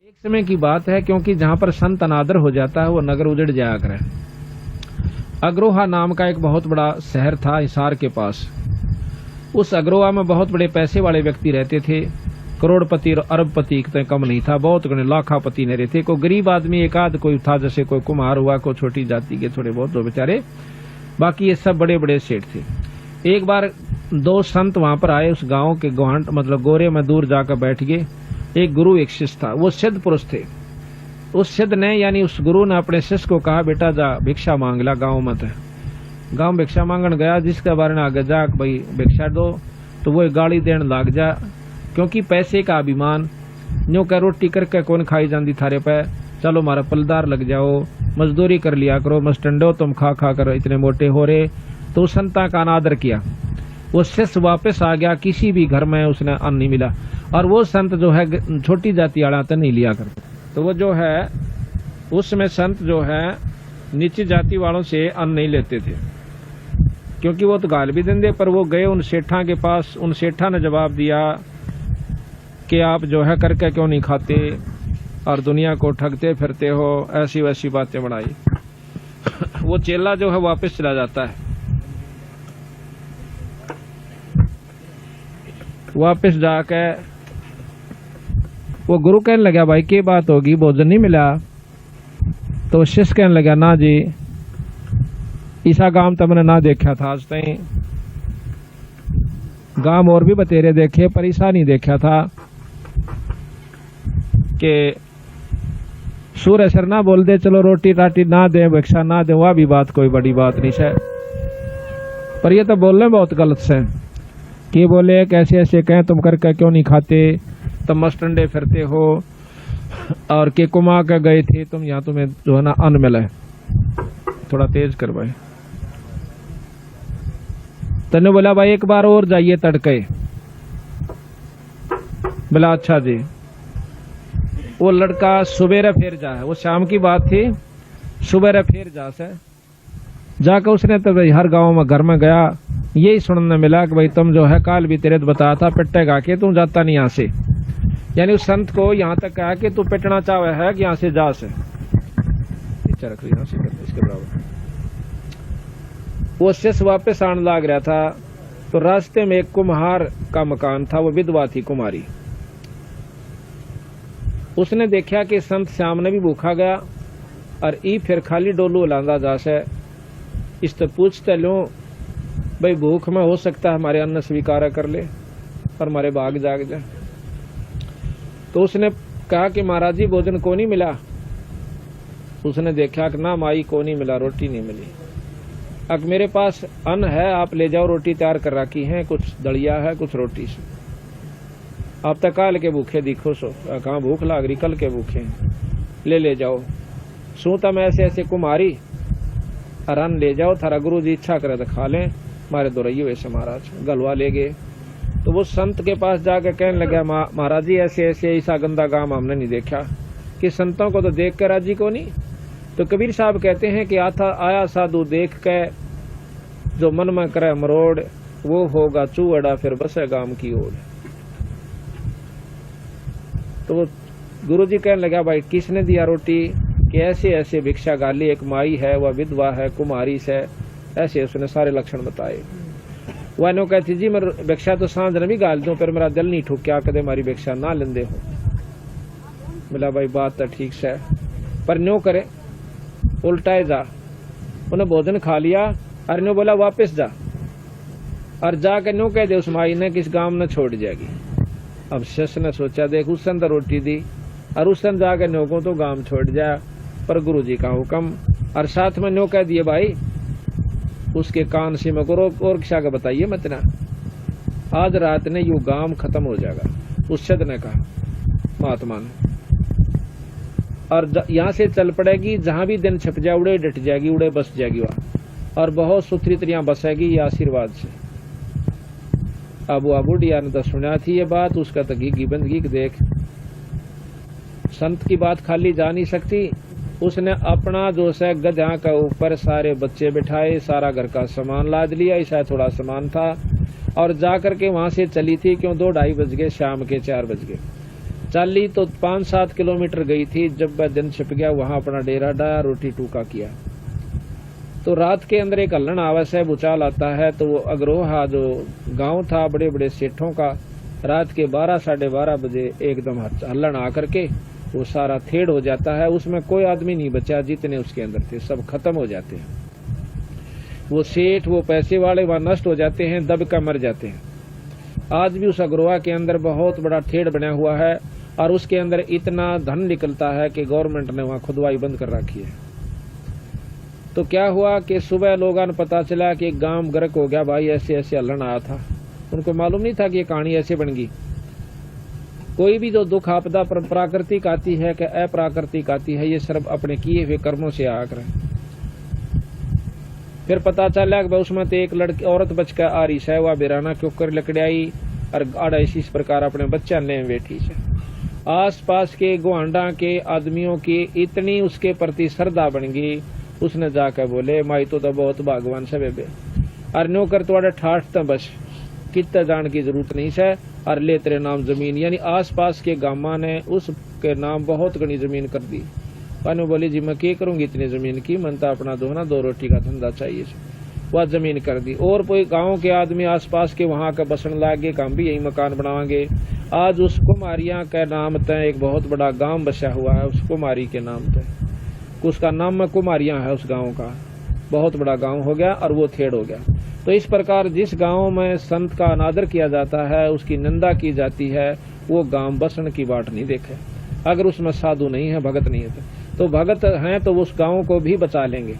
एक समय की बात है, क्योंकि जहां पर संत अनादर हो जाता है वो नगर उजड़ जाया करे। अग्रोहा नाम का एक बहुत बड़ा शहर था हिसार के पास। उस अग्रोहा में बहुत बड़े पैसे वाले व्यक्ति रहते थे। करोड़पति और अरबपति तो कम नहीं था, बहुत गणे लाखापति नहीं रहते। कोई गरीब आदमी एक आध कोई था, जैसे कोई कुम्हार हुआ, कोई छोटी जाति के थोड़े बहुत दो बेचारे, बाकी ये सब बड़े बड़े सेठ थे। एक बार दो संत वहां पर आए, उस गांव के गोहांट मतलब गोरे में दूर जाकर बैठ गए। एक गुरु एक शिष्य था, वो सिद्ध पुरुष थे। उस सिद्ध ने यानी उस गुरु ने अपने शिष्य को कहा, बेटा जा भिक्षा मांग ला गाँव में। गाँव भिक्षा मांगन गया, जिसके बारे में आगे जा भाई भिक्षा दो, तो वो गाली देने लग जा, क्योंकि पैसे का अभिमान। न्यू कह रोटी करके कौन खाई जाती थारे पे, चलो मारा पलदार लग जाओ, मजदूरी कर लिया करो, मस्टंडो तुम खा खा कर इतने मोटे हो रहे। तो संता का अनादर किया। वो शिष्य वापस आ गया, किसी भी घर में उसने अन्न नहीं मिला। और वो संत जो है छोटी जाति वाला तो नहीं लिया करते। तो वो जो है उसमें संत जो है नीची जाति वालों से अन्न नहीं लेते थे, क्योंकि वो तो गाल भी देंगे। पर वो गए उन सेठा के पास, उन सेठा ने जवाब दिया कि आप जो है करके क्यों नहीं खाते और दुनिया को ठगते फिरते हो, ऐसी वैसी बातें बढ़ाई। वो चेला जो है वापस चला जाता है। वापस जाके वो गुरु कहने लगा, भाई क्या बात होगी, भोजन नहीं मिला? तो शिष्य कहने लगा, ना जी ईसा गांव तो मैंने ना देखा था आज तक। गांव और भी बतेरे देखे पर ईसा नहीं देखा था कि सूर्य सर ना बोल दे चलो रोटी राटी ना दे, भिक्षा ना दे, वह भी बात कोई बड़ी बात नहीं है। पर ये तो बोलने बहुत गलत से कि बोले कैसे ऐसे कहें, तुम करके क्यों नहीं खाते, तुम मस्टंडे फिरते हो और के कुमा के गए थे तुम, यहाँ तुम्हें जो है ना अन्न मिला है। थोड़ा तेज कर भाई। तने बोला, भाई एक बार और जाइए तड़के। बोला अच्छा जी। वो लड़का सुबेरे फिर जा है, वो शाम की बात थी, सुबेरे फिर जा से जाकर उसने तो भाई हर गांव में घर में गया, यही सुनने मिला कि भाई तुम जो है काल भी तेरे बताया था पिट्टे गा के तुम जाता नहीं यहाँ से। यानी उस संत को यहाँ तक कहा कि तू पिटना चाहे है कि यहाँ से जा से रख यहाँ से इसके बराबर। वो शिष्य वापस आने लग रहा था, तो रास्ते में एक कुम्हार का मकान था, वो विधवा थी कुमारी। उसने देखा कि संत सामने भी भूखा गया और ई फिर खाली डोलू लांदा जा से। इस तो पूछते लो भाई भूख में हो सकता है हमारे अन्न स्वीकार कर ले और हमारे भाग जाग जाए। तो उसने कहा कि महाराज जी भोजन को नहीं मिला। उसने देखा कि ना माई को नहीं मिला, रोटी नहीं मिली। अब मेरे पास अन्न है, आप ले जाओ, रोटी तैयार कर रखी है, कुछ दलिया है कुछ रोटी से। आप तक काल के भूखे दिखो सो, कहाँ भूख लाग रही, कल के भूखे ले जाओ। सूता में ऐसे ऐसे कुमारी और अन्न ले जाओ, थारा गुरु जी इच्छा करे तो खा लें, मारे दो रही वैसे महाराज गलवा ले गए। तो वो संत के पास जाकर कहने लगा, महाराज जी ऐसे ऐसे ऐसा गंदा काम हमने नहीं देखा, कि संतों को तो देख कर राजी को नहीं। तो कबीर साहब कहते हैं कि आया साधु देख के जो मन में करे मरोड़, वो होगा चूअड़ा फिर बसे गाम की ओर। तो गुरु जी कहने लगा, भाई किसने दिया रोटी? कि ऐसे ऐसे भिक्षा गाली, एक माई है, वह विधवा है, कुमारी से, ऐसे उसने सारे लक्षण बताए। वह नो कहती जी मैं भिक्षा तो सांझ ने भी गाल दूं, पर मेरा दिल नहीं ठुक क्या कदे हमारी भिक्षा ना लेंदे हो। मिला भाई बात तो ठीक से, पर न्यो करे उल्टाए जा। उन्हें भोजन खा लिया और न्यो बोला वापस जा, और जाकर न्यो कह दे उस माई ने किस गांव में छोड़ जाएगी। अब शिष्य ने सोचा देख उस सन तो रोटी दी और उस सन जाकर न्यो को तो गांव छोड़ जाए, पर गुरु जी का हुक्म। और साथ में न्यो कह दिए भाई उसके कान से में करो और किसा का बताइए मत ना, आज रात ने यू गांव खत्म हो जाएगा। उस सिद्ध ने कहा महात्मा ने, और यहाँ से चल पड़ेगी, जहां भी दिन छिप जाए उड़े डट जाएगी, उड़े बस जाएगी वहां, और बहुत सुथरी तरह बसेगी ये आशीर्वाद से। अब वो बुढ़िया ने तो सुना थी ये बात, उसका तो घी बंदगी देख। संत की बात खाली जा नहीं सकती। उसने अपना जो है गधा का ऊपर सारे बच्चे बिठाए, सारा घर का सामान लाद लिया, ऐसा थोड़ा सामान था, और जाकर के वहां से चली थी। क्यों 2-2:30 बज गए, शाम के 4 बज गए। चाली तो 5-7 किलोमीटर गई थी। जब वह दिन छिप गया, वहां अपना डेरा डाया, रोटी टूका किया। तो रात के अंदर एक हल्लन आवस है, भूचाल आता है। तो वो अग्रोहा जो गांव था बड़े बड़े सेठों का, रात के 12-12:30 बजे एकदम हल्लन आकर के वो सारा थेड़ हो जाता है। उसमें कोई आदमी नहीं बचा, जितने उसके अंदर थे सब खत्म हो जाते हैं। वो सेठ, वो पैसे वाले वहां नष्ट हो जाते हैं, दब कर मर जाते हैं। आज भी उस अग्रोहा के अंदर बहुत बड़ा ठेड़ बना हुआ है और उसके अंदर इतना धन निकलता है कि गवर्नमेंट ने वहां खुदवाई बंद कर रखी है। तो क्या हुआ कि सुबह लोगों ने पता चला कि गांव गर्क हो गया, भाई ऐसे ऐसे हल्लन आया था। उनको मालूम नहीं था कि ये कहानी ऐसे बन गई। कोई भी जो दुख आपदा प्राकृतिक आती है कि अप्राकृतिक आती है, ये सिर्फ अपने किए हुए कर्मों से आकर। फिर पता चला कि उसमें तो एक लड़की औरत बचकर आ रही है, वह बिराना क्यों कर लकड़ियाई और आड़ा इसी प्रकार अपने बच्चा ले बैठी है। आस पास के गुआंडा के आदमियों की इतनी उसके प्रति श्रद्धा बन गई, उसने जाकर बोले माई तो बहुत भगवान से बेबे और नो कर तुम्हारे ठाठ तो बस कितना जान की जरूरत नहीं है और ले तेरे नाम जमीन। यानी आस पास के गामा ने उसके नाम बहुत घनी जमीन कर दी। पानी बोली जी मैं क्या करूंगी इतनी जमीन की, मन तो अपना दो रोटी का धंधा चाहिए। वह जमीन कर दी और कोई गांव के आदमी आसपास के वहां का बसन लागे, हम भी यही मकान बनावांगे। आज उस कुमारिया के नाम तय एक बहुत बड़ा गांव बसा हुआ है, उस कुमारी के नाम तय, उसका नाम कुमारिया है। उस गांव का बहुत बड़ा गांव हो गया और वो थेड़ हो गया। तो इस प्रकार जिस गांव में संत का अनादर किया जाता है, उसकी निंदा की जाती है, वो गांव बसन की बाट नहीं देखे। अगर उसमें साधु नहीं है, भगत नहीं है, तो भगत हैं तो उस गांव को भी बचा लेंगे।